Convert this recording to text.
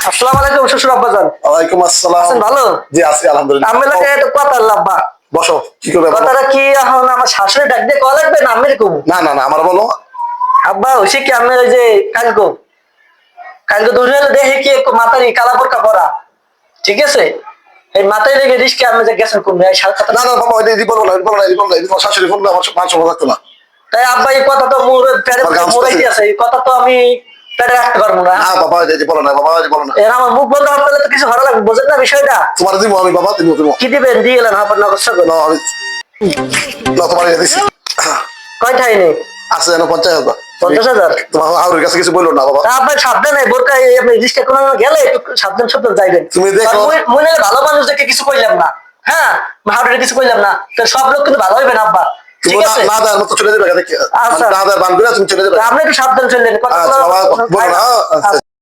আসসালামু আলাইকুম শ্বশুর আব্বাজান। ওয়ালাইকুম আসসালাম। আছেন ভালো? জি আছি আলহামদুলিল্লাহ। আমি লাগে একটু কথা লাব্বা। বসো, কি করবে? কথাটা কি এখন আমার শাশুড়ি ডাক দিয়ে কল লাগবে না আমি এরকম? না না না, আমার বলো। আব্বা হইছে কি আমি ওই যে কালকে কালকে দুজনে দেখে কি একটু মাথারি কালা বোরকা পরা, ঠিক আছে? এই মাথায় লেগে রিস্কে আমি যে গেছেন কোন এই কথা না না বাবা, ওই দিদি বলবো না, বলবো না, বলবো না, তোমার শাশুড়ি ফোন আমার মান সম্মান থাকতো না। তাই আব্বা এই কথা তো মোর পেটে মোরাইতে আছে, এই কথা তো আমি পেটে রাখতে পারবো না। না বাবা, দিদি বলো না, বাবা বলো না। এর আমার মুখ বন্ধ করতে তো কিছু ভালো লাগবে, বোঝেন না বিষয়টা? তোমার দিব আমি বাবা, দিব দিব। কি দিবেন? দিয়ে গেলেন আপনার নগদ সকল। না আমি না, তোমার দিছি। কয়টাই নেই? আছে যেন 50,000। 50,000? তোমার হাউরের কাছে কিছু বললো না বাবা। আপনার সাবধানে বোরকা আপনি রিস্কে কোনো গেলে একটু সাবধান সাবধান যাইবেন। তুমি দেখো, মনে ভালো মানুষ দেখে কিছু কইলাম না, হ্যাঁ হাউরের কিছু কইলাম না, তো সব লোক কিন্তু ভালো হইবে না আব্বা, ঠিক আছে? না দেওয়ার মতো চলে যাবে, আচ্ছা না দেওয়ার বান করে তুমি চলে যাবে। আপনি একটু সাবধান চললেন কথা আচ্ছা বাবা, বলো না।